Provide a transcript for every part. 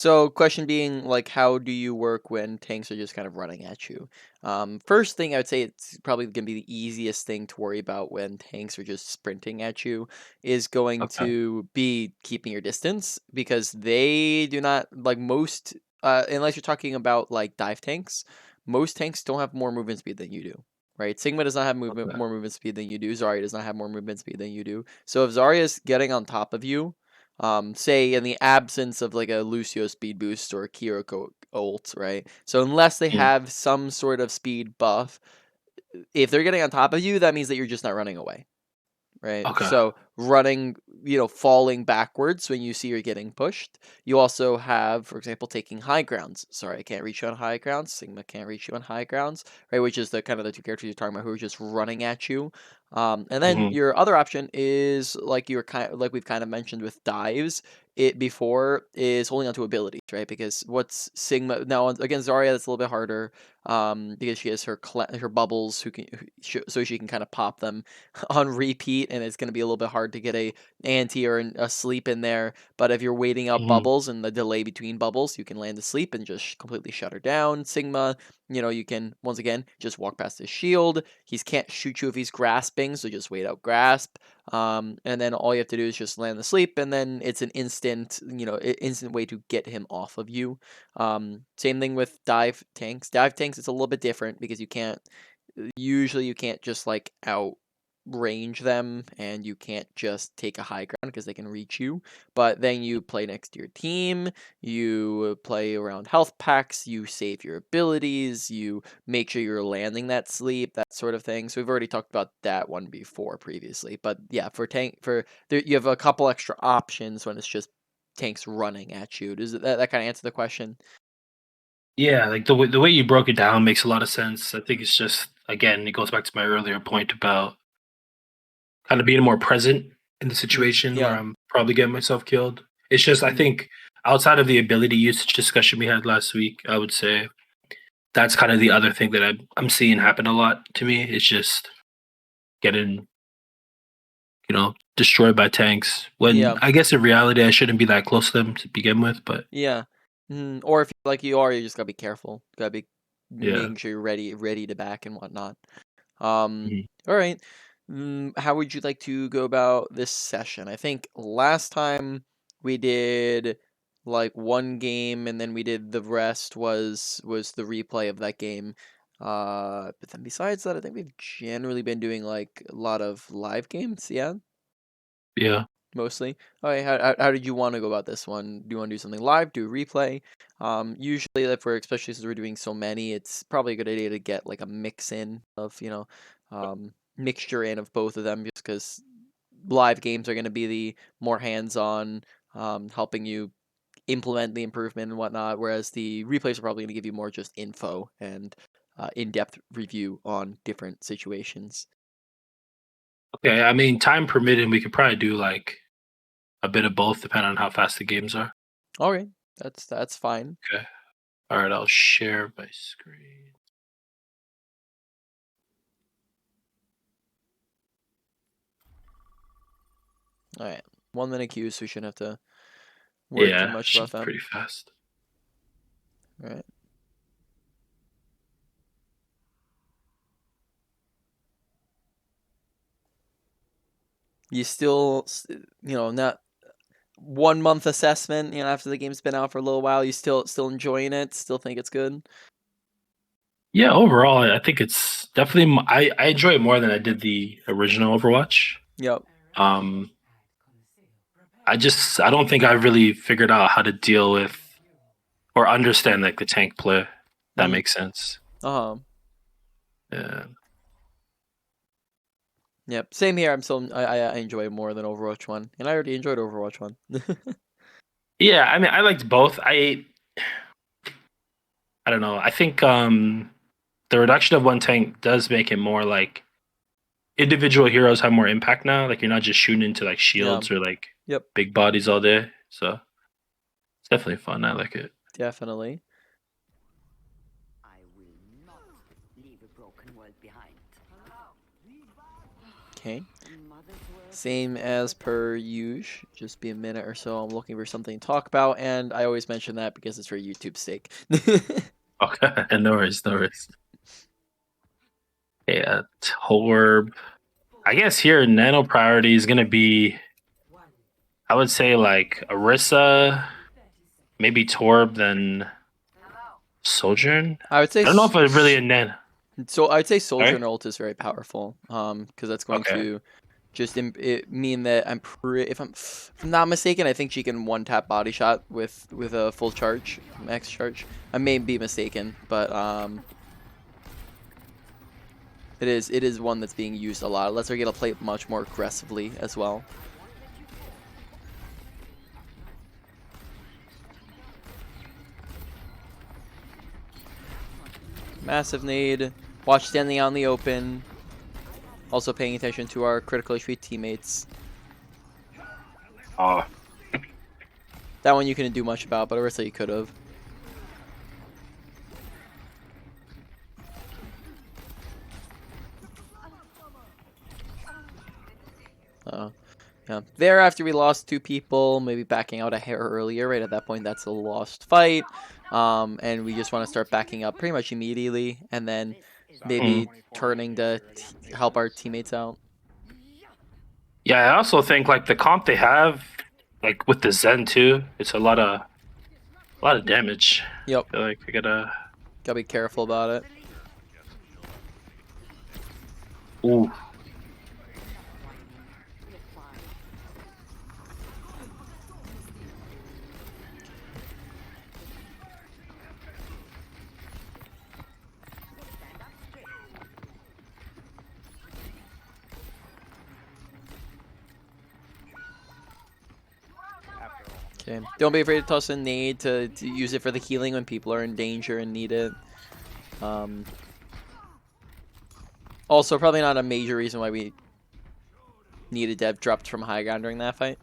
So, question being, like, how do you work when tanks are just kind of running at you? First thing I would say, it's probably going to be the easiest thing to worry about when tanks are just sprinting at you is going Okay. to be keeping your distance, because they do not, like, most, unless you're talking about like dive tanks, most tanks don't have more movement speed than you do. Right, Sigma does not have Okay. more movement speed than you do. Zarya does not have more movement speed than you do. So if Zarya's getting on top of you, say in the absence of like a Lucio speed boost or a Kiriko ult, right? So unless they Mm. have some sort of speed buff, if they're getting on top of you, that means that you're just not running away, right? Okay. So running, falling backwards when you see you're getting pushed. You also have, for example, taking high grounds. Sorry, I can't reach you on high grounds. Sigma can't reach you on high grounds, right? Which is the kind of the two characters you're talking about who are just running at you. And then Hmm. your other option is like like we've kind of mentioned with dives. It before is holding onto abilities, right? Because what's Sigma now against Zarya, that's a little bit harder, because she has her bubbles so she can kind of pop them on repeat, and it's going to be a little bit hard to get a anti or a sleep in there. But if you're waiting out Hmm. bubbles and the delay between bubbles, you can land a sleep and just completely shut her down. Sigma, you can once again just walk past his shield. He can't shoot you if he's grasping, so just wait out grasp. And then all you have to do is just land the sleep, and then it's an instant way to get him off of you. Same thing with dive tanks. Dive tanks, it's a little bit different because you can't just like out range them, and you can't just take a high ground because they can reach you. But then you play next to your team, you play around health packs, you save your abilities, you make sure you're landing that sleep, that sort of thing. So we've already talked about that one before previously. But yeah, you have a couple extra options when it's just tanks running at you. Does that kind of answer the question? Yeah, like the way you broke it down makes a lot of sense. I think it's just again, it goes back to my earlier point about kind of being more present in the situation where Yeah. I'm probably getting myself killed. It's just I Mm, think outside of the ability usage discussion we had last week, I would say that's kind of the other thing that I'm seeing happen a lot to me. It's just getting destroyed by tanks. When yeah. I guess in reality I shouldn't be that close to them to begin with, but Yeah. Or if like you are, you just gotta be careful. Gotta be yeah. making sure you're ready to back and whatnot. Um, Mhm. all right. How would you like to go about this session? I think last time we did like one game, and then we did the rest was the replay of that game. But then besides that, I think we've generally been doing like a lot of live games. Yeah, Yeah. mostly. Okay, how did you want to go about this one? Do you want to do something live? Do a replay? Usually, if we're especially since we're doing so many, it's probably a good idea to get like a mix in of mixture in of both of them, just because live games are going to be the more hands-on, helping you implement the improvement and whatnot, whereas the replays are probably going to give you more just info and in-depth review on different situations. Okay, I mean, time permitting, we could probably do like a bit of both, depending on how fast the games are. All right, that's fine. Okay. All right, I'll share my screen. All right, 1 minute queue, so we shouldn't have to worry too Yeah, much should about be them. pretty fast. All right. You still, not 1 month assessment. After the game's been out for a little while, you still enjoying it. Still think it's good. Yeah, overall, I think it's definitely. I enjoy it more than I did the original Overwatch. Yep. Um, I don't think I really figured out how to deal with or understand like the tank play. That Mm. makes sense. Uh huh. Yeah. Yep. Same here. I enjoy it more than Overwatch one, and I already enjoyed Overwatch one. Yeah, I mean, I liked both. I don't know. I think the reduction of one tank does make it more like individual heroes have more impact now. Like you're not just shooting into like Yeah. shields or like Yep. big bodies all day. So it's definitely fun. I like it. Definitely. I will not leave a broken world behind. Okay. Mother's world Same as per usual. Just be a minute or so. I'm looking for something to talk about, and I always mention that because it's for YouTube's sake. Okay, no worries, no worries. Yeah, Torb. I guess here nano priority is gonna be, I would say like Orisa, maybe Torb, then Sojourn. I would say I don't know if it's really a nano. so. I'd say Sorry? Soldier ult is very powerful. Because that's going Okay. to just mean that if I'm not mistaken, I think she can one tap body shot with a full charge, max charge. I may be mistaken, but it is one that's being used a lot. It lets her get to play much more aggressively as well. Massive nade. Watch standing out in the open. Also paying attention to our critical HP teammates. Oh, That one you couldn't do much about, but Orisa you could have. Yeah. Thereafter, we lost 2 people, maybe backing out a hair earlier. Right at that point, that's a lost fight. And we just want to start backing up pretty much immediately, and then maybe turning to help our teammates out. yeah. I also think like the comp they have, like with the Zen too, it's a lot of damage. Yep. I feel like I gotta. Be careful about it. Ooh. Okay. Don't be afraid to toss a nade to use it for the healing when people are in danger and need it. Also, probably not a major reason why we needed to have dropped from high ground during that fight.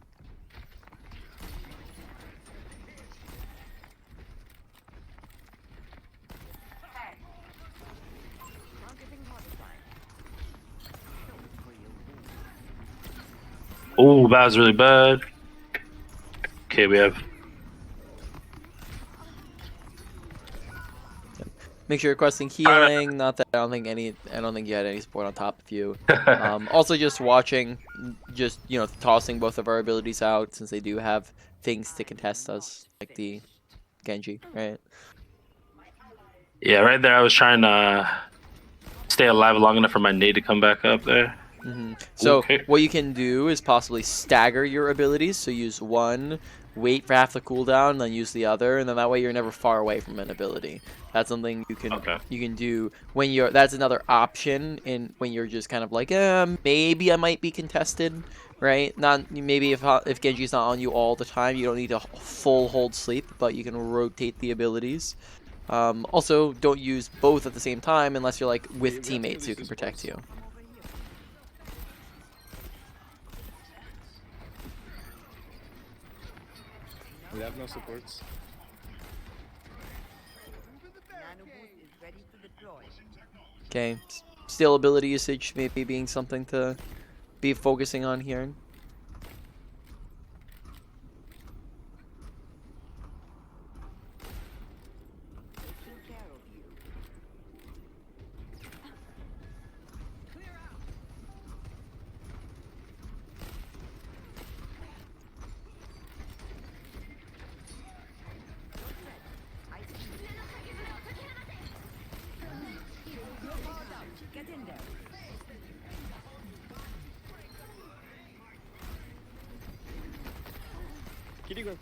Oh, that was really bad. Okay, we have. Make sure you're requesting healing. Not that I don't think you had any support on top of you. Also, just watching, just tossing both of our abilities out since they do have things to contest us, like the Genji, right? Yeah, right there. I was trying to stay alive long enough for my nade to come back up there. So Okay. what you can do is possibly stagger your abilities. So use one, wait for half the cooldown, then use the other, and then that way you're never far away from an ability. That's something you can do when you're. That's another option in when you're just kind of like, maybe I might be contested, right? Not maybe if Genji's not on you all the time, you don't need a full hold sleep, but you can rotate the abilities. Also, don't use both at the same time unless you're like with teammates who can protect you. We have no supports. Okay, still ability usage maybe being something to be focusing on here.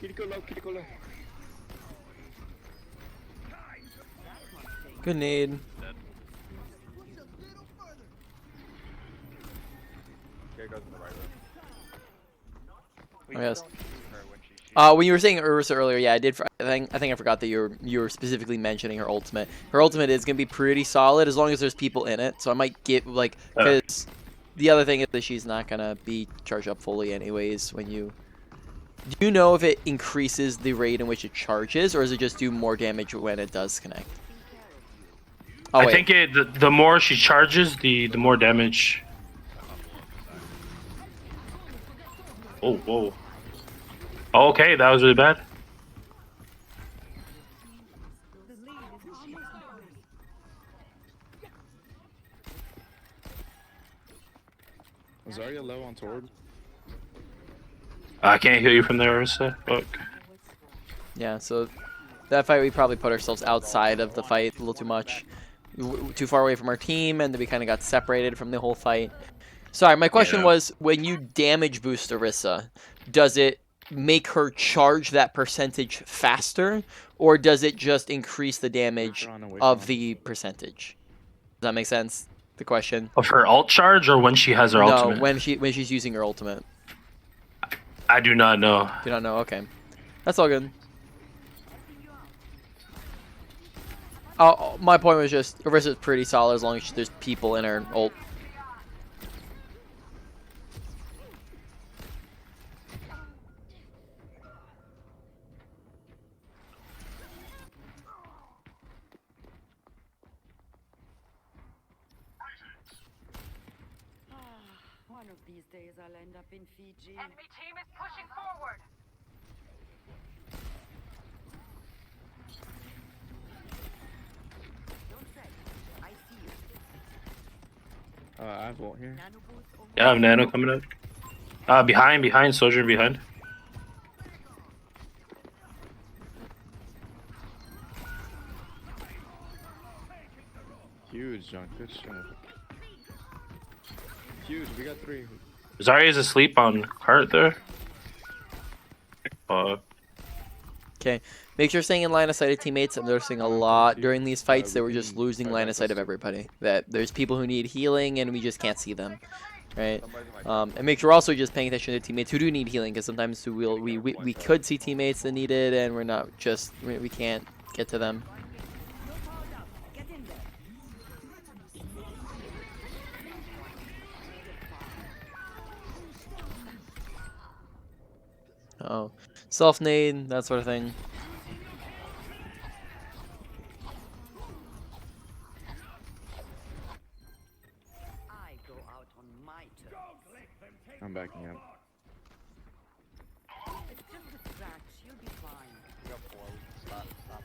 Kiriko low. Good nade. Here goes in the right way. Oh, yes. When you were saying Ursa earlier, yeah, I did. I think I forgot that you were specifically mentioning her ultimate. Her ultimate is gonna be pretty solid as long as there's people in it. So I might get like because the other thing is that she's not gonna be charged up fully anyways. When you do you know if it increases the rate in which it charges, or does it just do more damage when it does connect? Oh, I wait. think the more she charges, the more damage. Oh, whoa. Okay, that was really bad. Zarya low on Torb. I can't hear you from there, Orisa. Fuck. Yeah, so that fight we probably put ourselves outside of the fight a little too much. Too far away from our team, and then we kind of got separated from the whole fight. Sorry, my question Yeah. was, when you damage boost Orisa, does it make her charge that percentage faster, or does it just increase the damage of the percentage? Does that make sense? The question? Of her alt charge or when she has her No, ultimate? when she's using her ultimate. I do not know. Do not know. Okay, that's all good. My point was just Orisa's pretty solid as long as there's people in her ult. One of these days I'll end up in Fiji. Enemy team is pushing forward. Don't fret. I see you. I have ult here. Nano boots over. Yeah, I have Nano coming up. Behind, Soldier behind. Huge, John. Good shot. Huge. We got 3. Zarya's asleep on cart there. Okay, make sure you're staying in line of sight of teammates. I'm noticing a lot during these fights that we're just losing line of sight of everybody. That there's people who need healing and we just can't see them, right? And make sure we're also just paying attention to teammates who do need healing, because sometimes we could see teammates that need it and we're not just we can't get to them. Get in there. Oh, self nade, that sort of thing. I go out on my terms. I'm backing up. It's just a scratch. You'll be fine. We got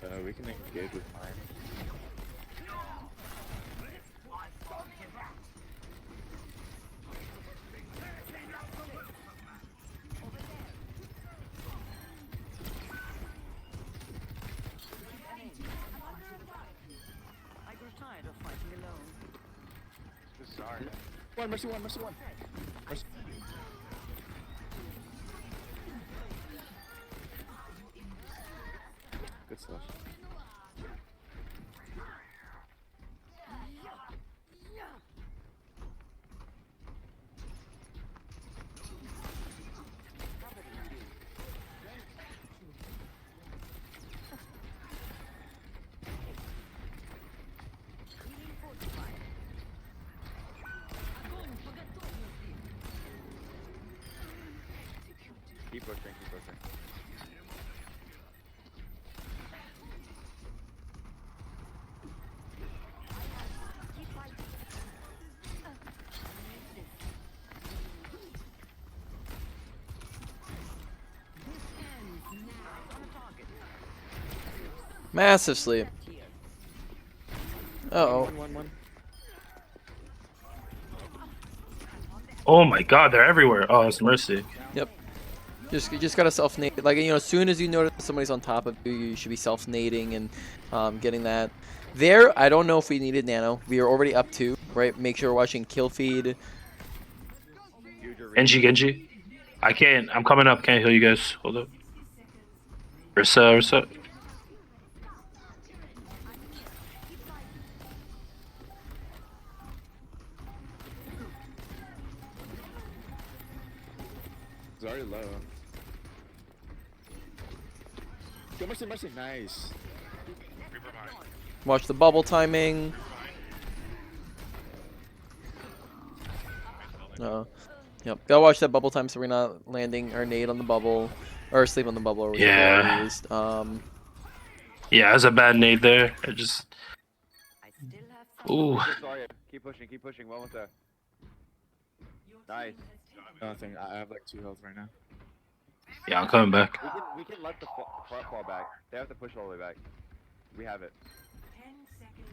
4. We can engage with mine. I grew tired of fighting alone. This is Zarya. One, Mercy 1, Mercy 1. Mercy. Good slash. Keep pushing, keep pushing. Massive sleep. Uh-oh. 1. Oh my god, they're everywhere. Oh, it's Mercy. Yep. You just gotta self nade. Like, as soon as you notice somebody's on top of you, you should be self nading and getting that. There, I don't know if we needed Nano. We are already up 2, right? Make sure we're watching kill feed. Genji. I can't. I'm coming up. Can't heal you guys. Hold up. Ursa. Zarya low. Go Mercy, Mercy. Nice. Watch the bubble timing. Yep. Gotta watch that bubble time so we're not landing our nade on the bubble or sleep on the bubble. Or Yeah. used. Yeah, that's a bad nade there. I just. I still have some. Ooh. Zarya. Keep pushing, keep pushing. Well with that. Nice. Nothing. I have like 2 health right now. Yeah, I'm coming back. We can let the front fall back. They have to push all the way back. We have it. 10 seconds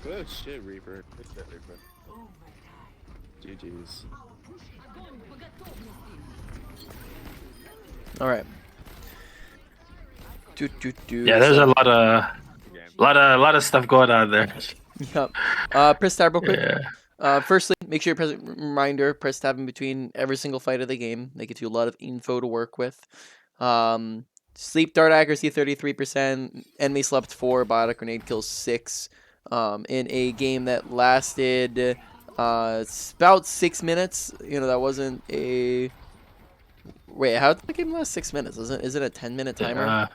remaining. Good shit, Reaper. Good shit, Reaper. Overtime. GG's. All right. Yeah, there's a lot of stuff going on there. Yep. Press tab real quick. Yeah. Firstly, make sure you press reminder, press tab in between every single fight of the game. That gives you a lot of info to work with. Sleep dart accuracy 33%. Enemy slept 4. Biotic grenade kills 6. In a game that lasted it's about 6 minutes. You know, that wasn't a. Wait, how did the game last 6 minutes? Is it a 10-minute timer?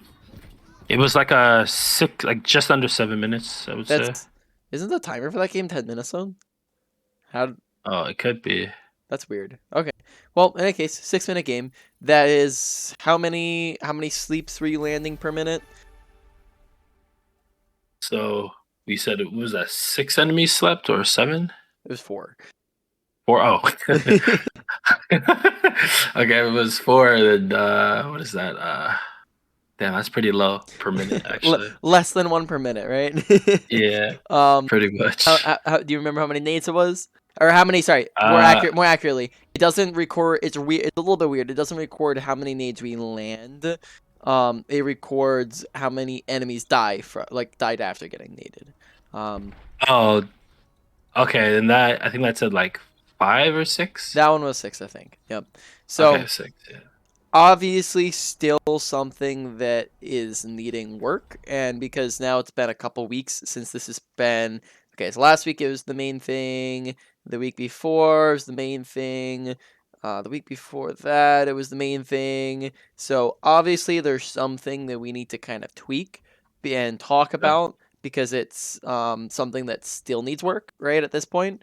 It was like a 6, like just under 7 minutes, I would say. Isn't the timer for that game 10 minutes though? Oh, it could be. That's weird. Okay. Well, in any case, 6-minute game. That is how many sleeps were you landing per minute? So we said it was that 6 enemies slept or 7? It was 4. 4. Oh. Okay, it was 4. Then what is that? Damn, that's pretty low per minute, actually. Less than 1 per minute, right? Yeah. Pretty much. Do you remember how many nades it was? Or how many? Sorry, more accurately, it doesn't record. It's weird. It's a little bit weird. It doesn't record how many nades we land. It records how many enemies died after getting naded. Oh, okay. Then I think that said like 5 or 6. That one was 6, I think. Yep. So okay, 6. Yeah. obviously, still something that is needing work, and because now it's been a couple weeks since this has been. Okay, so last week it was the main thing. The week before was the main thing. The week before that it was the main thing. So obviously there's something that we need to kind of tweak and talk about because it's something that still needs work right at this point.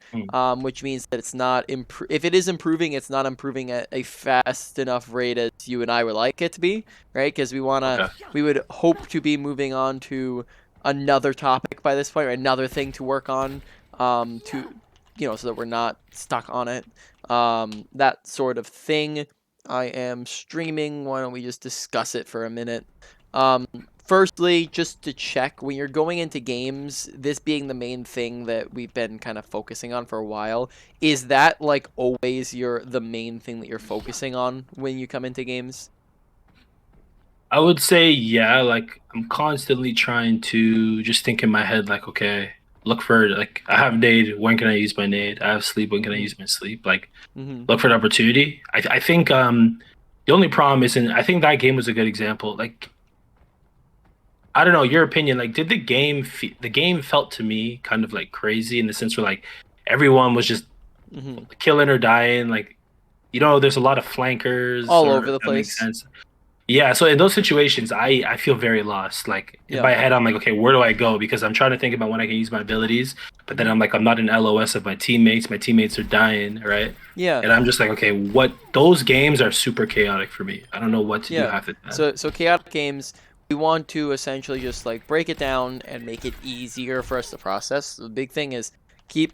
Which means that it's not if it is improving, it's not improving at a fast enough rate as you and I would like it to be, right? Because we would hope to be moving on to another topic by this point, or another thing to work on, so that we're not stuck on it. That sort of thing. I am streaming. Why don't we just discuss it for a minute? Firstly, just to check, when you're going into games, this being the main thing that we've been kind of focusing on for a while, is that like always the main thing that you're focusing on when you come into games? I would say, yeah, like I'm constantly trying to just think in my head, like, okay, look for, like, I have nade, when can I use my nade? I have sleep, when can I use my sleep? Like, look for an opportunity. I think the only problem isn't, I think that game was a good example. Like, I don't know, your opinion, like, did the game felt to me kind of like crazy in the sense where like everyone was just killing or dying, like, there's a lot of flankers all over the place. Makes sense. Yeah, so in those situations, I feel very lost. Like, in my head, I'm like, okay, where do I go? Because I'm trying to think about when I can use my abilities, but then I'm like, I'm not an LOS of my teammates. My teammates are dying, right? Yeah. And I'm just like, okay, those games are super chaotic for me. I don't know what to do after that. So chaotic games, we want to essentially just like break it down and make it easier for us to process. The big thing is keep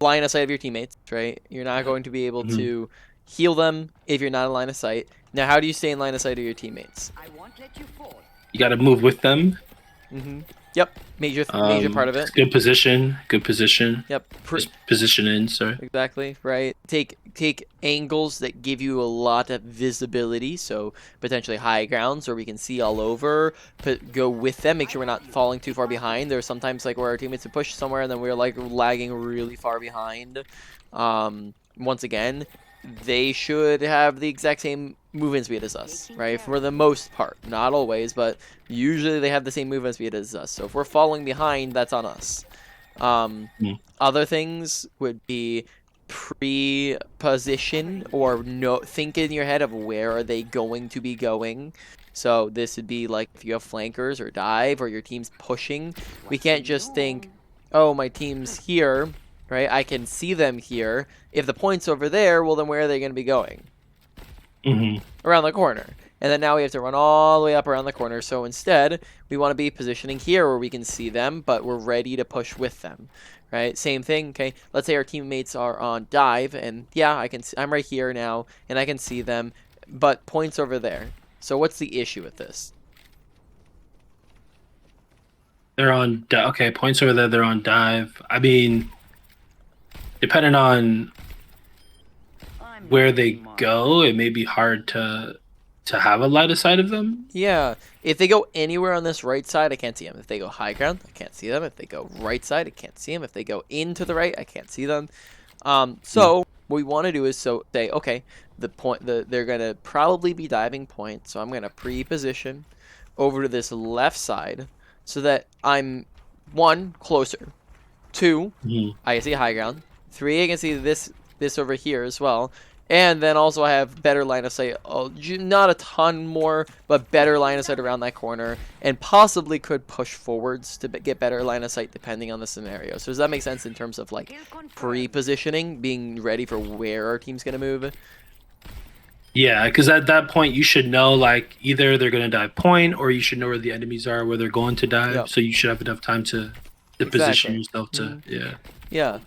line of sight of your teammates, right? You're not going to be able to heal them if you're not in line of sight. Now, how do you stay in line of sight of your teammates? I won't let you fall. You got to move with them. Yep, major part of it. Good position. Yep. Just position in, sorry. Exactly, right. Take angles that give you a lot of visibility, so potentially high grounds where we can see all over. Go with them, make sure we're not falling too far behind. There's sometimes like where our teammates would push somewhere and then we're like lagging really far behind. Once again, they should have the exact same movement speed as us, right? For the most part. Not always, but usually they have the same movement speed as us. So if we're falling behind, that's on us. Other things would be pre-position or think in your head of where are they going to be going. So this would be like if you have flankers or dive or your team's pushing. We can't just think, oh, my team's here, right? I can see them here. If the point's over there, well, then where are they going to be going? Around the corner. and then now we have to run all the way up around the corner. So instead, we want to be positioning here where we can see them, but we're ready to push with them, right? Same thing, okay? Let's say our teammates are on dive, and yeah, I'm right here now, and I can see them, but points over there. So what's the issue with this? They're on okay, points over there, they're on dive. I mean, depending on I'm where not they smart. go, it may be hard to have a line of sight of them. Yeah, if they go anywhere on this right side, I can't see them. If they go high ground, I can't see them. If they go right side, I can't see them. If they go into the right, I can't see them. So what we want to do is say, okay, they're gonna probably be diving point, so I'm gonna pre-position over to this left side so that I'm 1 closer, 2 Mhm. I can see high ground, 3 I can see this over here as well, and then also I have better line of sight. Not a ton more, but better line of sight around that corner, and possibly could push forwards to get better line of sight depending on the scenario. So does that make sense in terms of like Kill confirmed. pre-positioning, being ready for where our team's gonna move? Yeah, because at that point you should know like either they're gonna dive point or you should know where the enemies are, where they're going to dive. Yep. So you should have enough time to position Exactly. yourself to yeah. Yeah.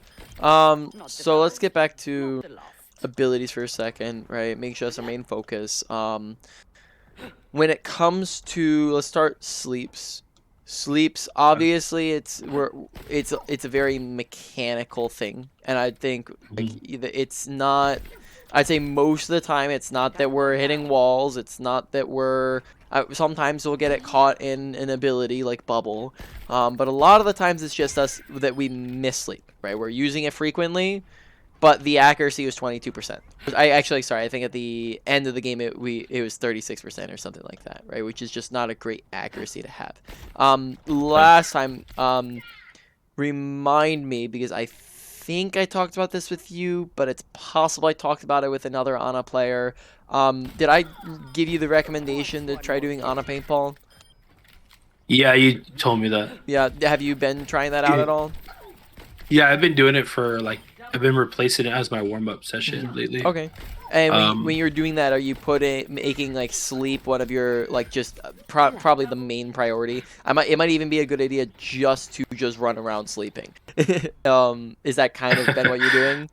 Not the So let's first, get back to not the last. abilities for a second, right? Make sure that's our main focus. When it comes to, let's start sleeps. Sleeps, obviously, it's a very mechanical thing, and I think like it's not. I'd say most of the time it's not that we're hitting walls. It's not that we're. Sometimes we'll get it caught in an ability like bubble, but a lot of the times it's just us that we miss sleep. Right, we're using it frequently, but the accuracy was 22%. Sorry, I think at the end of the game it was 36% or something like that, right? Which is just not a great accuracy to have. Last time, remind me, because I think I talked about this with you, but it's possible I talked about it with another Ana player. Did I give you the recommendation to try doing Ana paintball? Yeah, you told me that. Yeah, have you been trying that out at all? Yeah, I've been doing it for like I've been replacing it as my warm up session lately. Okay. And when Um, you're doing that, are you making like sleep one of your like just probably the main priority? It might even be a good idea just to run around sleeping. Is that kind of been what you're doing?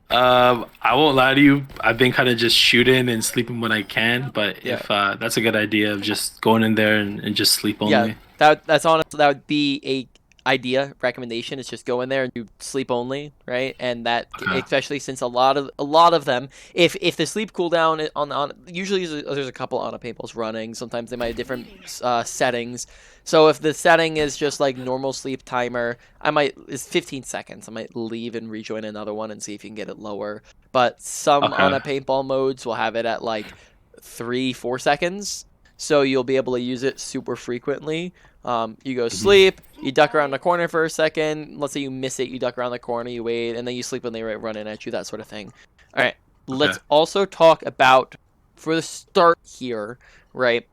I won't lie to you. I've been kind of just shooting and sleeping when I can, but Yeah. if that's a good idea of just going in there and just sleep Yeah, only. that's honest. That would be a recommendation. Is just go in there and do sleep only, right? And that Okay. especially since a lot of them, if the sleep cooldown on usually there's a couple Ana paintballs running. Sometimes they might have different settings. So if the setting is just like normal sleep timer, it's 15 seconds. I might leave and rejoin another one and see if you can get it lower. But some Okay. Ana paintball modes will have it at like 3-4 seconds. So you'll be able to use it super frequently. You go sleep, you duck around the corner for a second. Let's say you miss it, you duck around the corner, you wait, and then you sleep when they run in at you, that sort of thing. All right, let's also talk about, for the start here, right,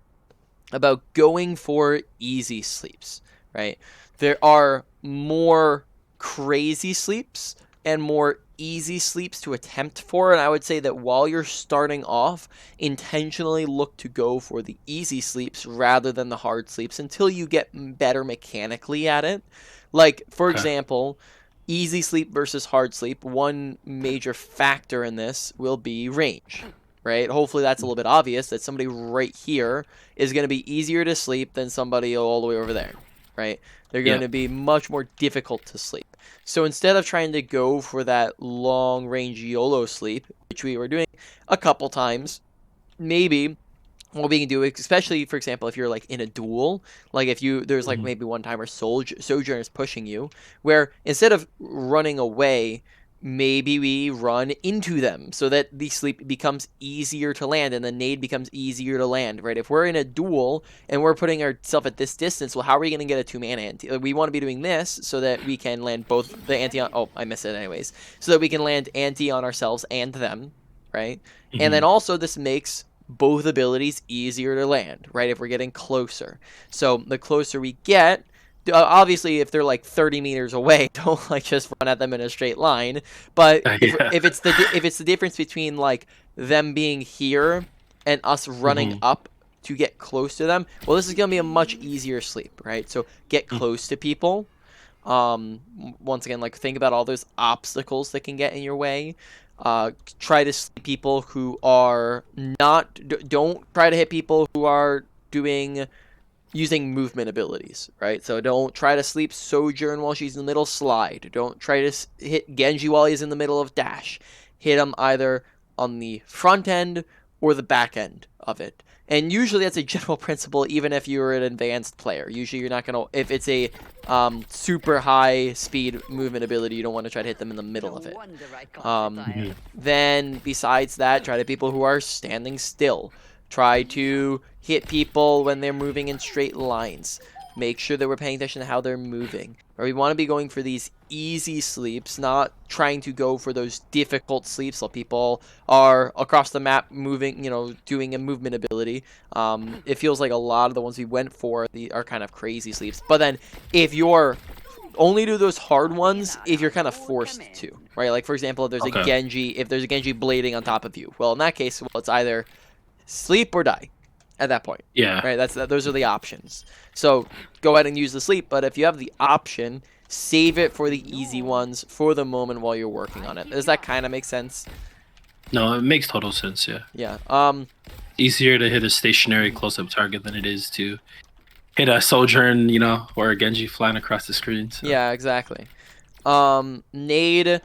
about going for easy sleeps, right? There are more crazy sleeps and more easy sleeps to attempt for, and I would say that while you're starting off, intentionally look to go for the easy sleeps rather than the hard sleeps until you get better mechanically at it. Like, for example, easy sleep versus hard sleep, one major factor in this will be range, right? Hopefully that's a little bit obvious that somebody right here is going to be easier to sleep than somebody all the way over there, right? They're going to be much more difficult to sleep. So instead of trying to go for that long range YOLO sleep, which we were doing a couple times, maybe what we can do, especially for example, if you're like in a duel, like if there's like maybe one time where Sojourner is pushing you, where instead of running away, maybe we run into them so that the sleep becomes easier to land and the nade becomes easier to land, right? If we're in a duel and we're putting ourselves at this distance, well, how are we going to get a 2-man anti? We want to be doing this so that we can land both the anti on, oh, I missed it anyways, so that we can land anti on ourselves and them, right? And then also this makes both abilities easier to land, right? If we're getting closer. So the closer we get, obviously if they're like 30 meters away, don't like just run at them in a straight line. But if it's the difference between like them being here and us running up to get close to them, well, this is going to be a much easier sleep, right? So get close to people. Once again, like, think about all those obstacles that can get in your way. Try to sleep people who are not, don't try to hit people who are using movement abilities, right? So don't try to sleep Sojourn while she's in the middle slide. Don't try to hit Genji while he's in the middle of dash. Hit him either on the front end or the back end of it. And usually that's a general principle, even if you're an advanced player. Usually you're not going to, if it's a super high speed movement ability, you don't want to try to hit them in the middle of it. Then besides that, try to people who are standing still. Try to hit people when they're moving in straight lines. Make sure that we're paying attention to how they're moving. Or we want to be going for these easy sleeps, not trying to go for those difficult sleeps so people are across the map moving, doing a movement ability. It feels like a lot of the ones we went for are kind of crazy sleeps. But then if you're only do those hard ones if you're kind of forced to, right? Like, for example, if there's a Genji blading on top of you. Well, in that case, it's either sleep or die at that point. Yeah. Right? Those are the options. So go ahead and use the sleep, but if you have the option, save it for the easy ones for the moment while you're working on it. Does that kind of make sense? No, it makes total sense, yeah. Yeah. Easier to hit a stationary close-up target than it is to hit a Sojourn, or a Genji flying across the screen. So. Yeah, exactly. Nade.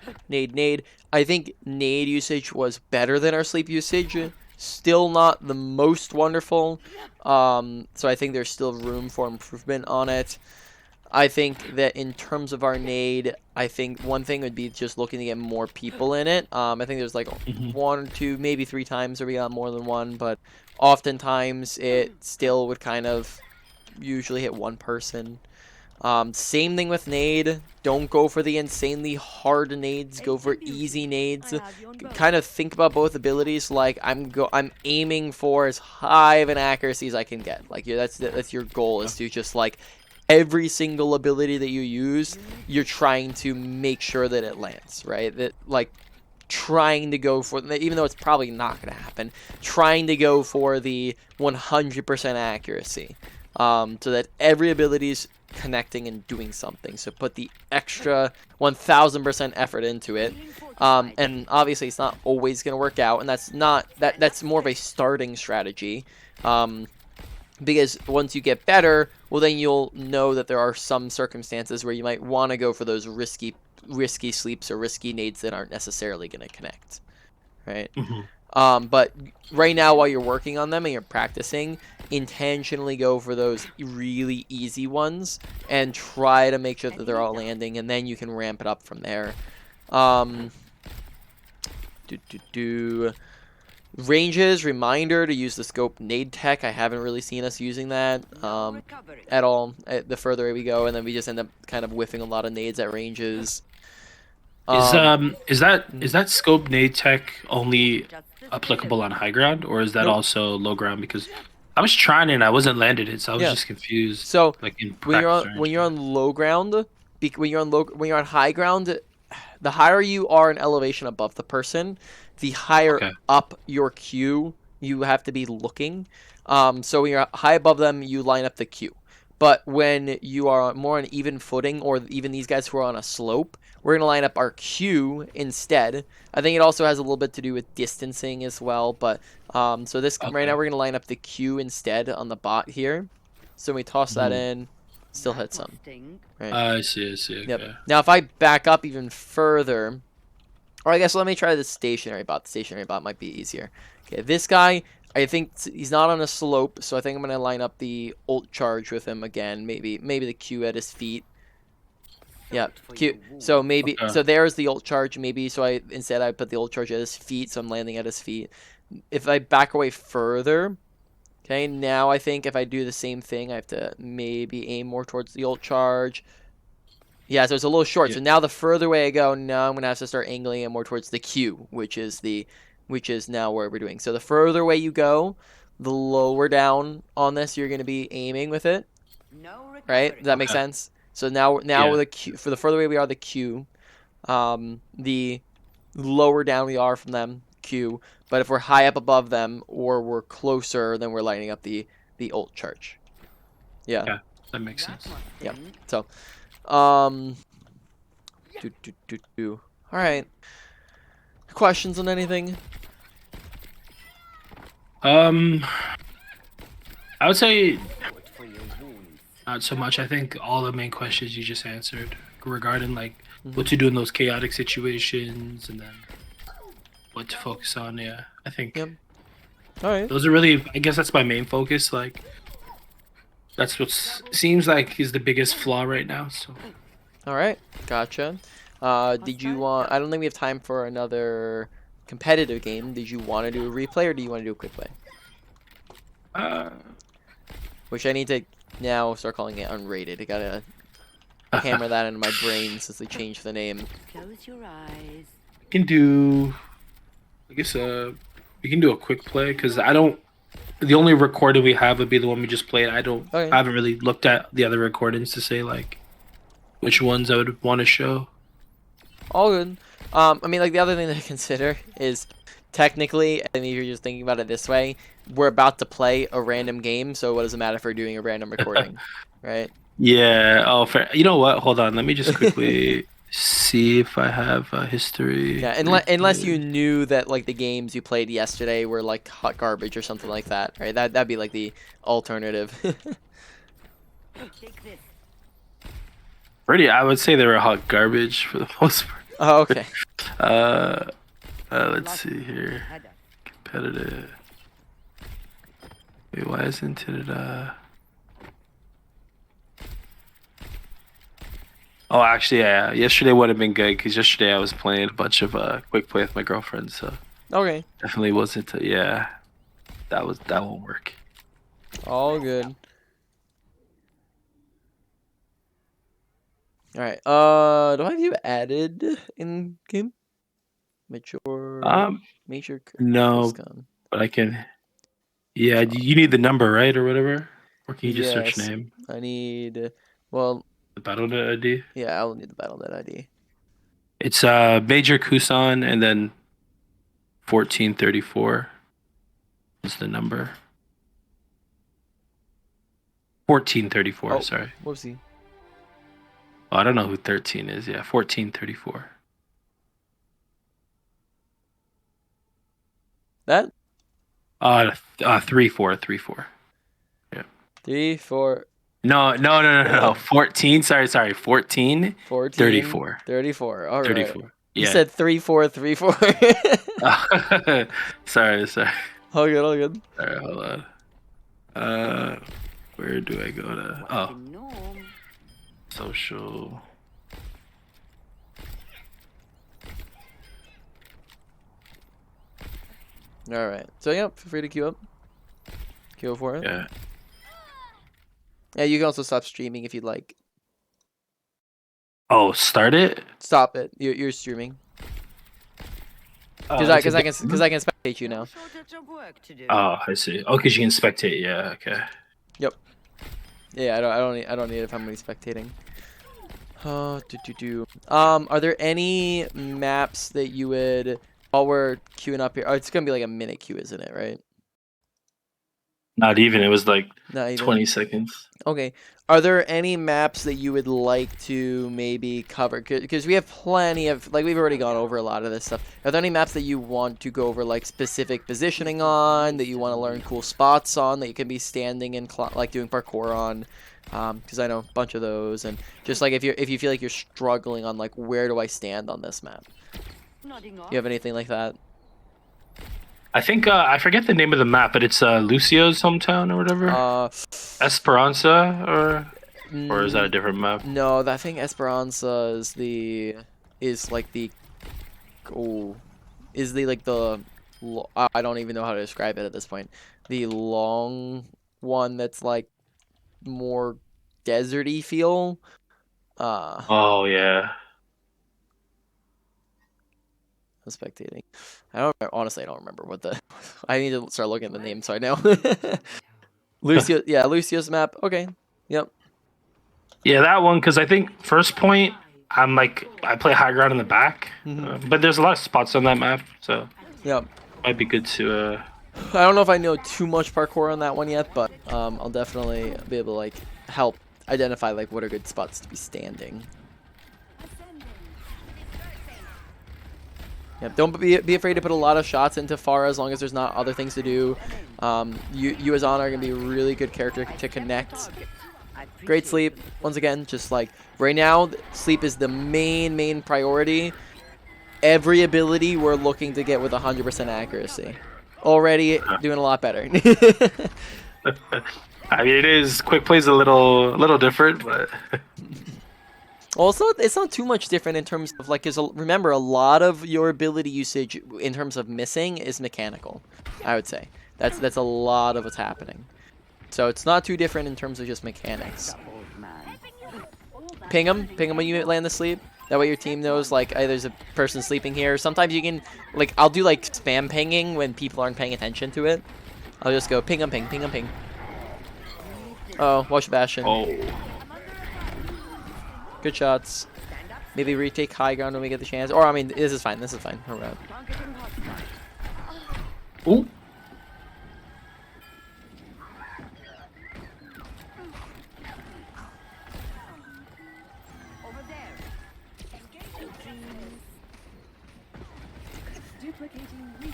I think nade usage was better than our sleep usage. Still not the most wonderful. So I think there's still room for improvement on it. I think that in terms of our nade, I think one thing would be just looking to get more people in it. I think there's like 1 or 2, maybe 3 times where we got more than one, but oftentimes it still would kind of usually hit one person. Same thing with nade. Don't go for the insanely hard nades. Go for easy nades. Kind of think about both abilities. Like, I'm aiming for as high of an accuracy as I can get. Like, that's your goal, is to just, like, every single ability that you use, you're trying to make sure that it lands, right? That, like, trying to go for, even though it's probably not going to happen, trying to go for the 100% accuracy. So that every ability is connecting and doing something. So put the extra 1000% effort into it. And obviously it's not always going to work out, and that's more of a starting strategy. Because once you get better, well, then you'll know that there are some circumstances where you might want to go for those risky sleeps or risky nades that aren't necessarily going to connect, right? But right now, while you're working on them and you're practicing, intentionally go for those really easy ones and try to make sure that they're all landing, and then you can ramp it up from there. Ranges, reminder to use the scope nade tech. I haven't really seen us using that at all. The further away we go, and then we just end up kind of whiffing a lot of nades at ranges. Is that scope nade tech only applicable on high ground, or is that also low ground? Because I was trying it and I wasn't landed it, so I was just confused. So like in when you're on low ground, when you're on high ground, the higher you are in elevation above the person, the higher up your Q you have to be looking. So when you're high above them, you line up the Q. But when you are more on even footing, or even these guys who are on a slope, we're going to line up our Q instead. I think it also has a little bit to do with distancing as well. But so this right now we're going to line up the Q instead on the bot here. So when we toss that in, still hit some. Right? I see. Okay. Yep. Now if I back up even further, or I guess let me try the stationary bot. The stationary bot might be easier. Okay, this guy, I think he's not on a slope, so I think I'm going to line up the ult charge with him again. Maybe the Q at his feet. Yeah, Q. So maybe so there's the ult charge. Maybe so instead I put the ult charge at his feet, so I'm landing at his feet. If I back away further, okay, now I think if I do the same thing, I have to maybe aim more towards the ult charge. Yeah, so it's a little short. So now the further away I go, now I'm gonna have to start angling it more towards the Q, which is now where we're doing. So the further away you go, the lower down on this you're gonna be aiming with it. Right? Does that make sense? So now with the Q, for the further away we are, the Q, the lower down we are from them. Q, but if we're high up above them or we're closer, then we're lighting up the ult charge. Yeah. Yeah, that makes sense. Yeah. So, um, all right. Questions on anything? I would say not so much. I think all the main questions you just answered regarding like what to do in those chaotic situations and then what to focus on. Yeah, I think Yep. All right. those are really. I guess that's my main focus. Like that's what seems like is the biggest flaw right now. So All right. Gotcha. Did you want? I don't think we have time for another competitive game. Did you want to do a replay or do you want to do a quick play? Which I need to now start calling it unrated. I gotta hammer that into my brain since they changed the name. Close your eyes. we can do. I guess we can do a quick play because I don't. The only recording we have would be the one we just played. I don't. Okay. I haven't really looked at the other recordings to say like which ones I would want to show. All good. I mean, like the other thing to consider is technically, and if you're just thinking about it this way, we're about to play a random game. So what does it matter if we're doing a random recording, right? Yeah. Oh, fair. You know what? Hold on. Let me just quickly see if I have history. Yeah, unless you knew that like the games you played yesterday were like hot garbage or something like that, right? That'd be like the alternative. Take this. Pretty. I would say they were hot garbage for the most part. Oh, okay. Let's see here. Header. Competitive. Wait, why isn't it? Oh, actually, yeah. Yesterday would have been good because yesterday I was playing a bunch of quick play with my girlfriend, so Okay. definitely wasn't. Yeah, that won't work. All good. All right. Do I have you added in game? Major. No, but I can. Yeah, you need the number, right, or whatever, or can you just search Yes. name? I need. Well, The Battle.net ID. yeah, I'll need the Battle.net ID. It's Major Kusan and then 1434 is the number. 1434. Oh. Sorry. Whoopsie. Oh, I don't know who 13 is. Yeah, 1434. That 3434. Yeah. 3, 4, No. 14. Sorry. 14. 14, 34. 34. All right. 34. You Yeah. said 3, 4, 3, 4. Sorry. All good. All good. All right, hold on. Where do I go to? Oh, Gnome. social. All right. So yeah, feel free to queue up. Queue for it. Yeah. Yeah, you can also stop streaming if you'd like. Oh, start it. Stop it. You're streaming. Because I can spectate you now. Shortage of work to do. Oh, I see. Oh, because you can spectate. Yeah. Okay. Yep. Yeah, I don't need it if I'm really spectating. Are there any maps that you would while we're queuing up here? Oh, it's gonna be like a minute queue, isn't it? Right? Not even. It was like Not even. 20 seconds. Okay. Are there any maps that you would like to maybe cover? Because we have plenty of, like, we've already gone over a lot of this stuff. Are there any maps that you want to go over, like, specific positioning on, that you want to learn cool spots on, that you can be standing and, like, doing parkour on? Because I know a bunch of those. And just, like, if you feel like you're struggling on, like, where do I stand on this map? Nodding off. You have anything like that? I think I forget the name of the map, but it's Lucio's hometown or whatever. Esperanza or is that a different map? No, I think Esperanza is like the I don't even know how to describe it at this point. The long one that's like more deserty feel. Oh yeah. I'm spectating. Honestly, I don't remember what the. I need to start looking at the name so I know. Lucio, yeah, Lucio's map. Okay. Yep. Yeah, that one because I think first point I play high ground in the back, but there's a lot of spots on that map, so Yep. Might be good to. I don't know if I know too much parkour on that one yet, but I'll definitely be able to like help identify like what are good spots to be standing. Yep, don't be afraid to put a lot of shots into Pharah as long as there's not other things to do. You as Ana are gonna be a really good character to connect. Great sleep. Once again, just like right now, sleep is the main priority. Every ability we're looking to get with 100% accuracy. Already doing a lot better. I mean, it is quick plays a little different, but Also, it's not too much different in terms of like, remember a lot of your ability usage in terms of missing is mechanical. I would say that's a lot of what's happening. So it's not too different in terms of just mechanics. Ping them when you land the sleep. That way your team knows like, hey, there's a person sleeping here. Sometimes you can like, I'll do like spam pinging when people aren't paying attention to it. I'll just go ping them, ping. Oh, watch Bastion. oh, Good shots. Maybe retake high ground when we get the chance. Or I mean, this is fine. Alright. ooh, Over there. Duplicating replay.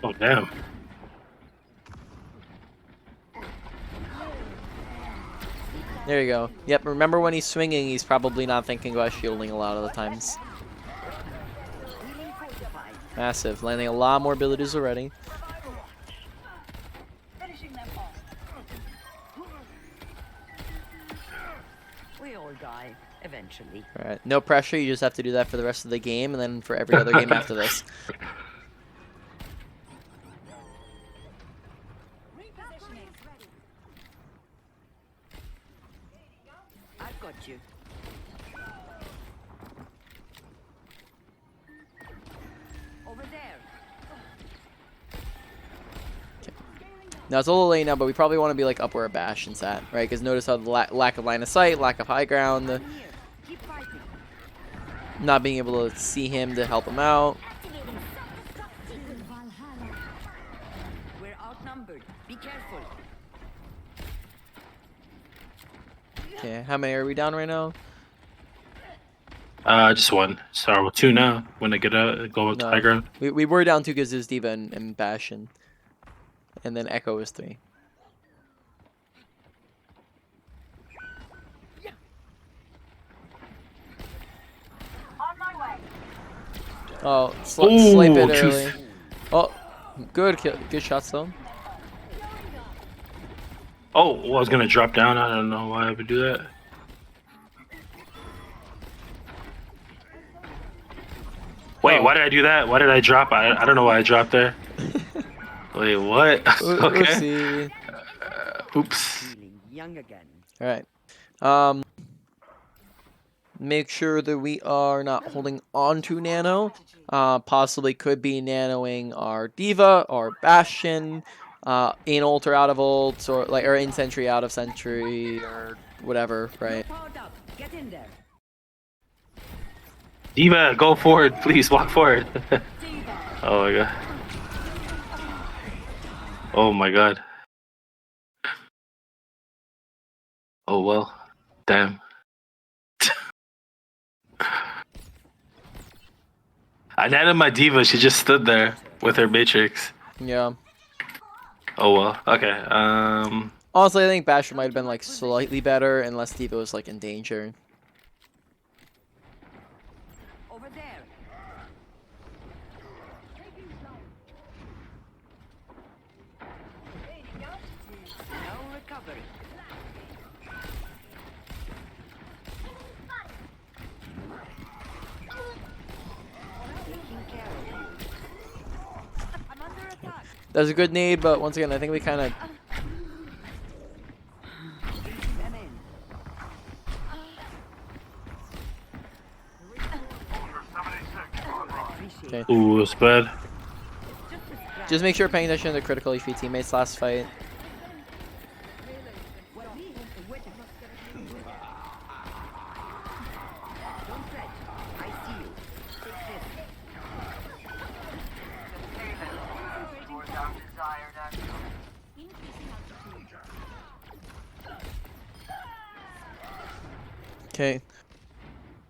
oh damn. There you go. Yep, remember when he's swinging, he's probably not thinking about shielding a lot of the times. Massive. Landing a lot more abilities already. Finishing them off. We all die eventually. Alright, no pressure. You just have to do that for the rest of the game, and then for every other game after this. Repositioning. I've got you. Over there. Now it's a little late now, but we probably want to be like up where a Bastion's at, right? Because notice how the lack of line of sight, lack of high ground, Here. Keep fighting. not being able to see him to help him out. We're outnumbered. Be careful. Okay, how many are we down right now? Just one. Sorry, well, two now. When I get out, go up to No. high ground. We were down 2 because it was Diva and Bastion. And then Echo was 3. On my way. Oh, Ooh, snipe it too early. Oh, good kill. Good shots though. Oh, well, I was gonna drop down. I don't know why I would do that. Wait, Oh. why did I do that? Why did I drop? I don't know why I dropped there. Wait, what? Okay. Oopsie. Oops. Feeling young again. All right. Make sure that we are not holding on to Nano. Possibly could be nanoing our Diva or Bastion, in ult or out of ult, or like or in sentry out of sentry or whatever, right? Powered up. Get in there. Diva, go forward, please walk forward. Oh my god. Oh my god. Oh well. Damn. I netted my Diva. She just stood there with her Matrix. Yeah. Oh well. Okay. Honestly, I think Bastion might have been like slightly better unless Diva was like in danger. Over there. No recovery. Taking care of you. I'm under attack. That was a good nade, but once again, I think we kind of. Them in. Appreciate Okay. ooh, it's bad. Just make sure you're paying attention to the critical HP teammates last fight. Okay.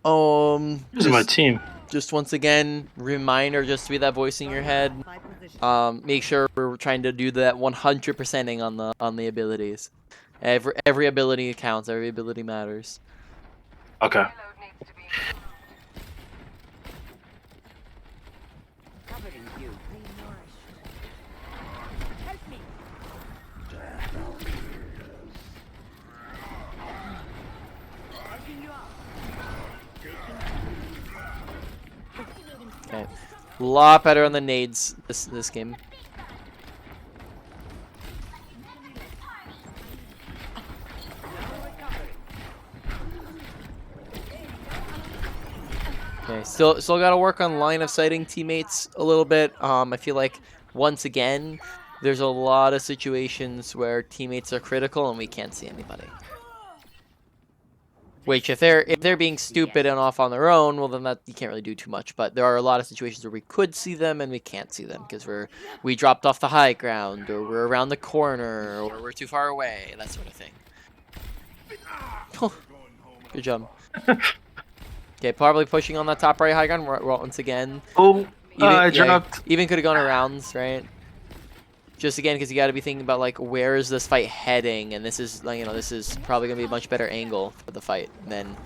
Who's my team? Just once again, reminder just to be that voice in your head. My position. Make sure we're trying to do that 100%ing on the abilities. Every ability counts. Every ability matters. Okay. Covering you. Help me. Helping you out. Okay. A lot better on the nades this game. Okay, still got to work on line of sighting teammates a little bit. I feel like once again, there's a lot of situations where teammates are critical and we can't see anybody. Which if they're being stupid and off on their own, well then that you can't really do too much. But there are a lot of situations where we could see them and we can't see them because we dropped off the high ground or we're around the corner or we're too far away, that sort of thing. Good job. Okay, probably pushing on that top right high ground once again. Oh, I Yeah, dropped. even could have gone around, right? Just again, because you got to be thinking about like where is this fight heading, and this is like this is probably gonna be a much better angle for the fight than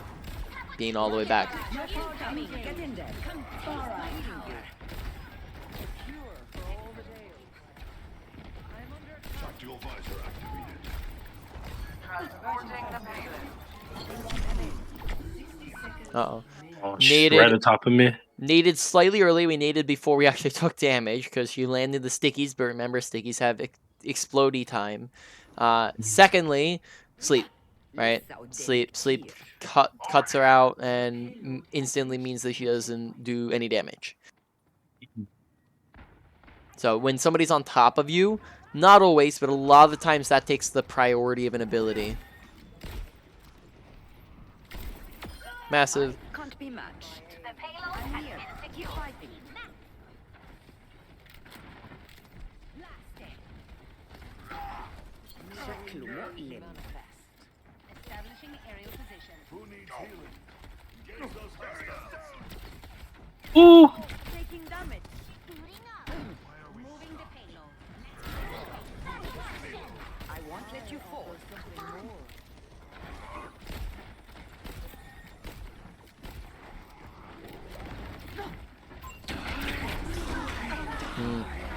being all the way back. No power coming. Get in there. Come far out. Tactical visor activated. Uh-oh. Oh, Needed- right on top of me. Naded slightly early. We naded before we actually took damage because she landed the stickies, but remember stickies have explodey time. Secondly, sleep, right? Sleep cuts her out and instantly means that she doesn't do any damage. So when somebody's on top of you, not always, but a lot of the times that takes the priority of an ability. Massive. Can't be matched. The payload I'm has here. been Keep secured. fighting. Blasted. Establishing aerial position. Who needs healing? Engage those hostiles. Ooh. Taking damage. Moving the payload. I won't let you fall.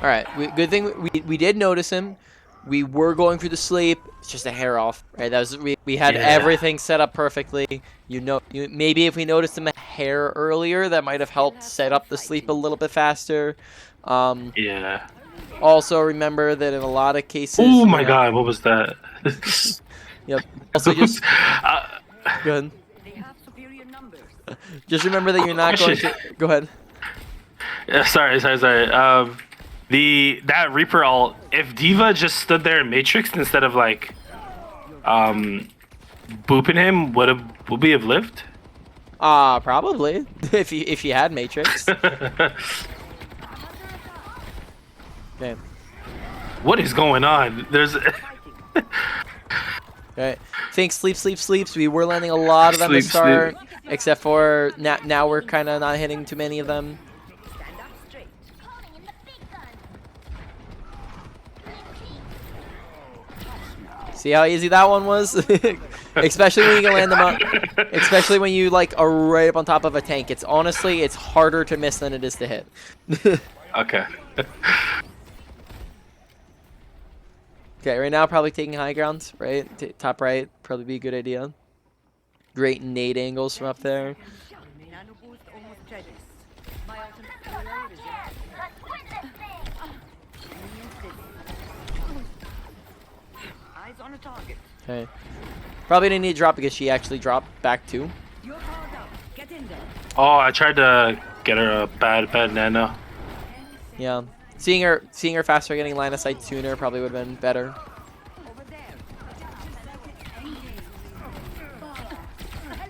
All right. Good thing we did notice him. We were going through the sleep. It's just a hair off, right? That was we had Yeah. everything set up perfectly. Maybe if we noticed him a hair earlier, that might have helped set up the sleep a little bit faster. Yeah. Also remember that in a lot of cases. Oh my God, what was that? Yep. Also just Uh, go ahead. They have superior numbers. Just remember that you're not going to. Go ahead. yeah, sorry. That Reaper ult, if Diva just stood there in Matrix instead of like booping him, would we have lived? Probably if you had Matrix. Okay. What is going on? There's Okay. Think sleeps. We were landing a lot of them to Sleep. start, except for now we're kind of not hitting too many of them. Stand up straight. Calling in the big gun. See how easy that one was? Especially when you can land them up. Especially when you like are right up on top of a tank. It's harder to miss than it is to hit. okay. Okay, right now probably taking high ground, right? Top right, probably be a good idea. Great nade angles from up there. Nano boost almost ready. My ultimate payload is Let's win this thing. Eyes on a target. Okay. Probably didn't need to drop because she actually dropped back too. You're powered up. Get in there. Oh, I tried to get her a bad nano. Yeah. Seeing her faster, getting line of sight sooner probably would have been better. Over there. Help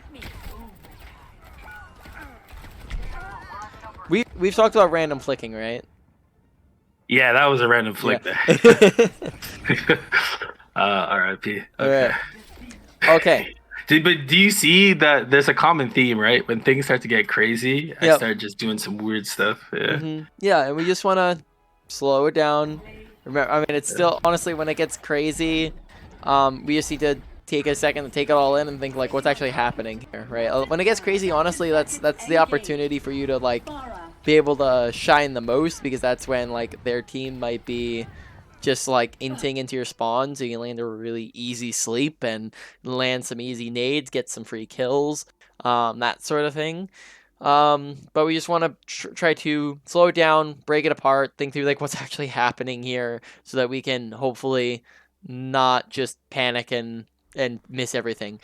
me. We've talked about random flicking, right? Yeah, that was a random flick Yeah. there. R.I.P. All right. Okay. But do you see that there's a common theme, right? When things start to get crazy, I Yep. start just doing some weird stuff. Yeah. Yeah, and we just want to slow it down. Remember, I mean, it's Yeah. still honestly when it gets crazy, we just need to take a second to take it all in and think like what's actually happening here, right? When it gets crazy, honestly, that's the opportunity for you to like be able to shine the most because that's when like their team might be just like inting into your spawn so you can land a really easy sleep and land some easy nades, get some free kills, that sort of thing. But we just want to try to slow it down, break it apart, think through like what's actually happening here so that we can hopefully not just panic and miss everything.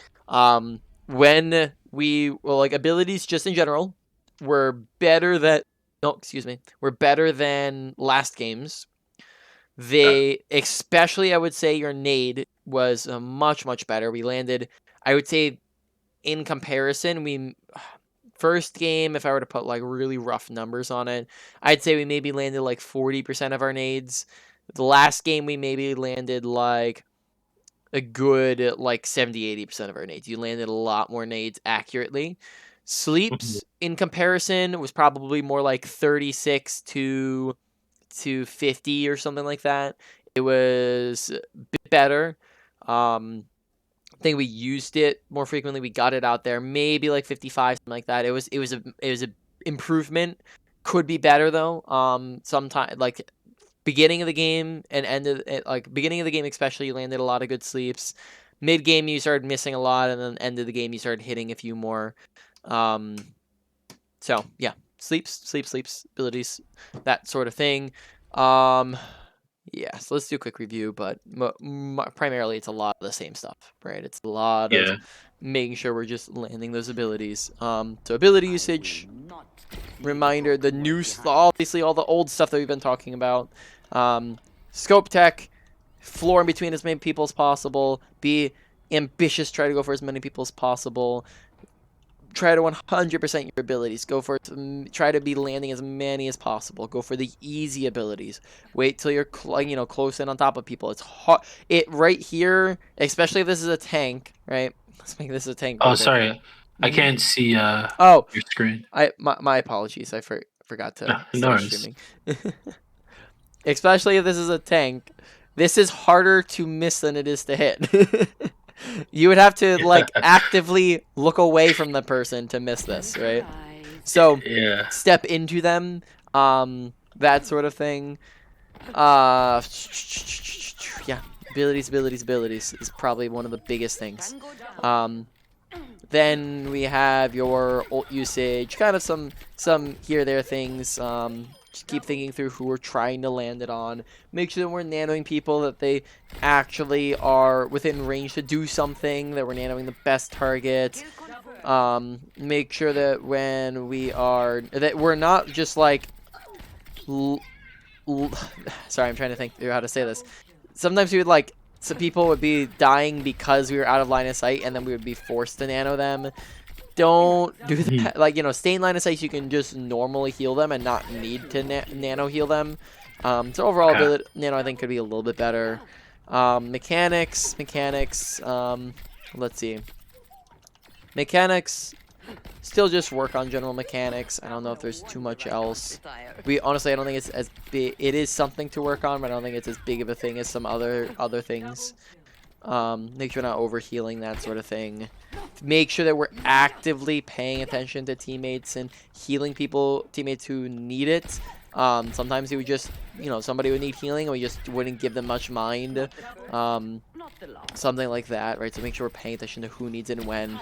When we well, like abilities just in general, we're better than no, excuse me, we're better than last games. They, especially, I would say your nade was much better. We landed, I would say, in comparison, we first game, if I were to put like really rough numbers on it, I'd say we maybe landed like 40% of our nades. The last game, we maybe landed like a good like 70-80% of our nades. You landed a lot more nades accurately. Mhm. Sleeps in comparison was probably more like 36 to 50 or something like that. It was a bit better. I think we used it more frequently. We got it out there, maybe like 55, something like that. It was a improvement. Could be better though. Sometime like beginning of the game and end of like beginning of the game especially, you landed a lot of good sleeps. Mid game you started missing a lot, and then end of the game you started hitting a few more. Um, so yeah, sleeps, abilities, that sort of thing. Um, yeah, so let's do a quick review, but primarily it's a lot of the same stuff, right? It's a lot of Yeah. making sure we're just landing those abilities. So ability I usage, will not reminder, the new, left behind. obviously all the old stuff that we've been talking about. Scope tech, floor in between as many people as possible. Be ambitious, try to go for as many people as possible. Try to 100% your abilities. Go for it. Try to be landing as many as possible. Go for the easy abilities. Wait till you're close in on top of people. It's hard. It right here, especially if this is a tank, right? Let's make this a tank real Oh, quick. sorry. I can't see Oh, your screen. my apologies. I forgot No, to no start worries. streaming. Especially if this is a tank. This is harder to miss than it is to hit. You would have to like actively look away from the person to miss this, right? So Yeah. step into them, that sort of thing. Yeah, abilities is probably one of the biggest things. Then we have your ult usage, kind of some here there things. Just keep thinking through who we're trying to land it on. Make sure that we're nanoing people, that they actually are within range to do something, that we're nanoing the best target. Make sure that when that we're not just like sorry, I'm trying to think through how to say this. Sometimes we would like some people would be dying because we were out of line of sight, and then we would be forced to nano them. Don't do Mhm. that. Like, stay in line of sight so you can just normally heal them and not need to nano heal them. So overall Okay. ability, I think could be a little bit better. Mechanics. Let's see. Mechanics. Still just work on general mechanics. I don't know if there's too much else. Honestly, I don't think it's as big. It is something to work on, but I don't think it's as big of a thing as some other things. Make sure we're not overhealing, that sort of thing. Make sure that we're actively paying attention to teammates and healing teammates who need it. Sometimes you would just, somebody would need healing and we just wouldn't give them much mind. Something like that, right? So make sure we're paying attention to who needs it and when.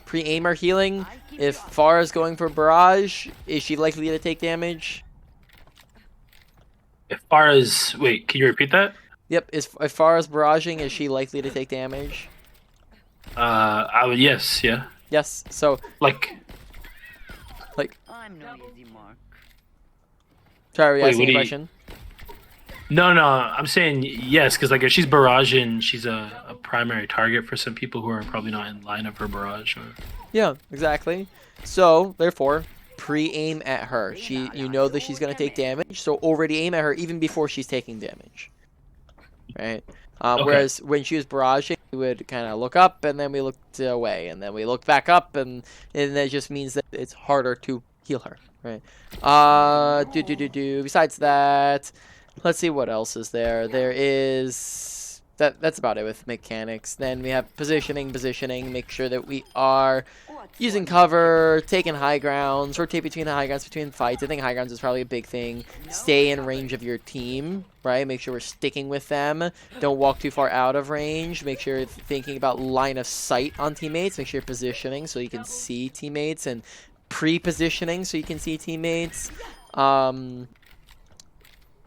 Pre-aimer healing. If Farah's going for barrage, is she likely to take damage? As far as wait, can you repeat that? Yep. As far as barraging, is she likely to take damage? I would yes, yeah. Yes. So, Like, I'm no easy mark. sorry, were you wait, asking what a do you? question? No, I'm saying yes, because like if she's barraging, she's a primary target for some people who are probably not in line of her barrage. Or... Yeah, exactly. So, therefore, pre-aim at her. You know that she's going to take damage, so already aim at her even before she's taking damage. Right? Okay. Whereas when she was barraging, we would kind of look up, and then we looked away, and then we looked back up, and that just means that it's harder to heal her, right? Besides that, let's see what else is there. There is that's about it with mechanics. Then we have positioning, make sure that we are using cover, taking high grounds, rotate between the high grounds between fights. I think high grounds is probably a big thing. Stay in range of your team, right? Make sure we're sticking with them. Don't walk too far out of range. Make sure you're thinking about line of sight on teammates. Make sure you're positioning so you can see teammates, and pre-positioning so you can see teammates. I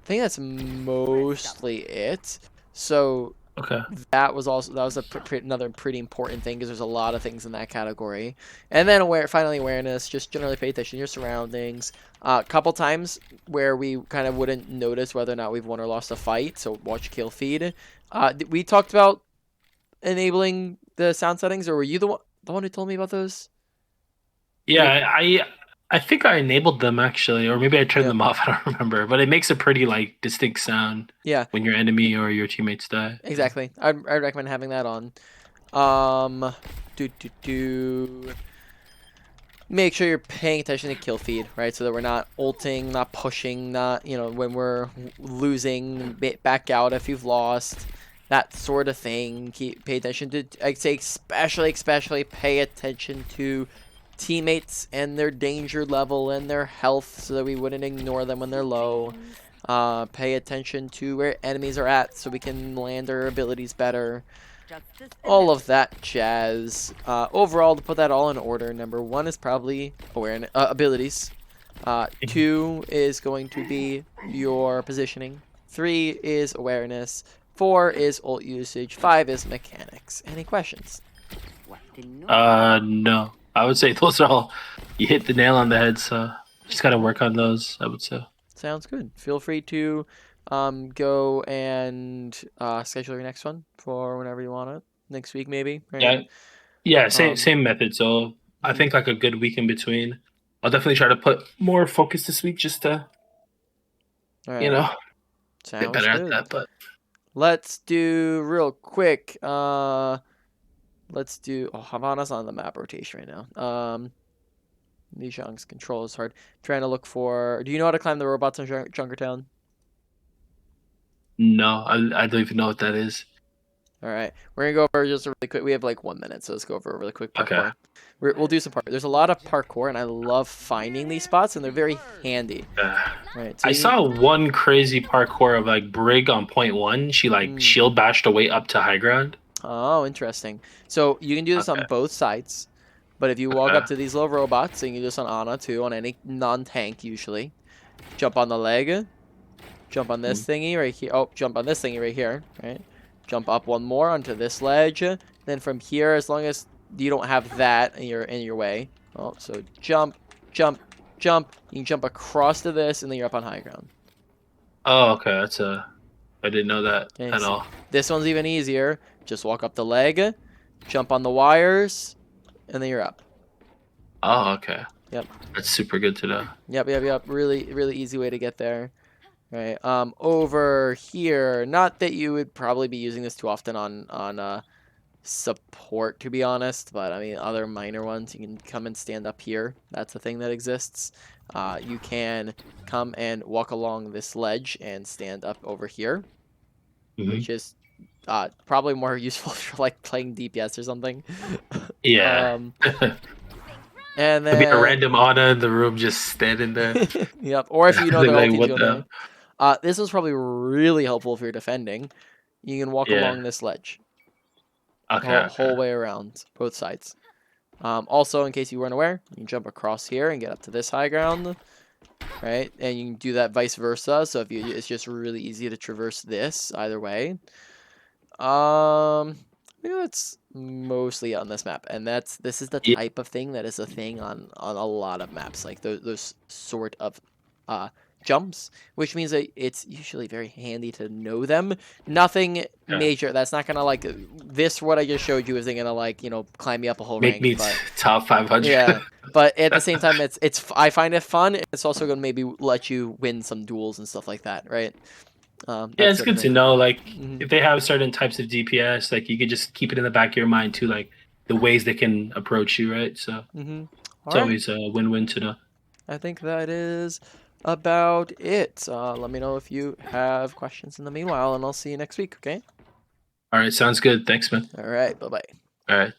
think that's mostly it. So Okay. that was another pretty important thing, because there's a lot of things in that category. And then finally awareness, just generally pay attention to your surroundings. A couple times where we kind of wouldn't notice whether or not we've won or lost a fight, so watch kill feed. We talked about enabling the sound settings, or were you the one who told me about those? Yeah, I think I enabled them actually, or maybe I turned Yeah. them off. I don't remember, but it makes a pretty like distinct sound. Yeah. When your enemy or your teammates die. Exactly. I'd recommend having that on. Make sure you're paying attention to kill feed, right? So that we're not ulting, not pushing, not, when we're losing, back out if you've lost, that sort of thing. Pay attention to, I'd say especially pay attention to teammates and their danger level and their health, so that we wouldn't ignore them when they're low. Pay attention to where enemies are at so we can land our abilities better. All of that jazz. Overall, to put that all in order, number 1 is probably awareness, abilities. 2 is going to be your positioning. 3 is awareness. 4 is ult usage. 5 is mechanics. Any questions? No. I would say those are all. You hit the nail on the head, so just gotta work on those. I would say. Sounds good. Feel free to go and schedule your next one for whenever you want it. Next week, maybe. Right? Yeah. Same method. So I think like a good week in between. I'll definitely try to put more focus this week, just to get Sounds better good. at that. But let's do real quick. Let's do. Oh, Havana's on the map rotation right now. Lijiang's control is hard. Trying to look for. Do you know how to climb the robots in Junkertown? no, I don't even know what that is. All right, we're gonna go over just a really quick. We have like 1 minute, so let's go over a really quick parkour. Okay. We'll do some parkour. There's a lot of parkour, and I love finding these spots, and they're very handy. Right. So I saw one crazy parkour of like Brig on point 1. She like shield bashed away up to high ground. Oh, interesting. So you can do this on both sides, but if you walk up to these little robots, and you can do this on Ana too, on any non-tank usually. Jump on the leg. Jump on this thingy right here. Oh, jump on this thingy right here. Right. Jump up one more onto this ledge. Then from here, as long as you don't have that in your way. Oh, so jump, jump, jump. You can jump across to this, and then you're up on high ground. Oh, okay. I didn't know that at all. This one's even easier. Just walk up the leg, jump on the wires, and then you're up. Oh, okay. Yep. That's super good to know. Yep. Really easy way to get there. Right. Over here, not that you would probably be using this too often on support, to be honest, but I mean other minor ones. You can come and stand up here. That's a thing that exists. You can come and walk along this ledge and stand up over here, which is probably more useful for like playing DPS or something. Yeah. And then be a random Ana in the room just standing there. Yep. Or if you know like, the what ulti's going there. This is probably really helpful if you're defending. You can walk along this ledge. Whole way around, both sides. Also, in case you weren't aware, you can jump across here and get up to this high ground. Right? And you can do that vice versa. So if it's just really easy to traverse this either way. I think that's mostly on this map, and this is the type of thing that is a thing on a lot of maps, like those sort of jumps, which means that it's usually very handy to know them. Nothing major. That's not gonna like this. What I just showed you isn't gonna like climb me up a whole rank. Make me top 500. Yeah, but at the same time, I find it fun. It's also gonna maybe let you win some duels and stuff like that, right? Yeah, That it's sort of good to thing. know. Like, Mhm. if they have certain types of DPS, like you could just keep it in the back of your mind too, like the ways they can approach you, right? So All it's right. always a win-win to know. I think that is about it. Let me know if you have questions in the meanwhile, and I'll see you next week. Okay. All right, sounds good. Thanks, man. All right. Bye bye. All right.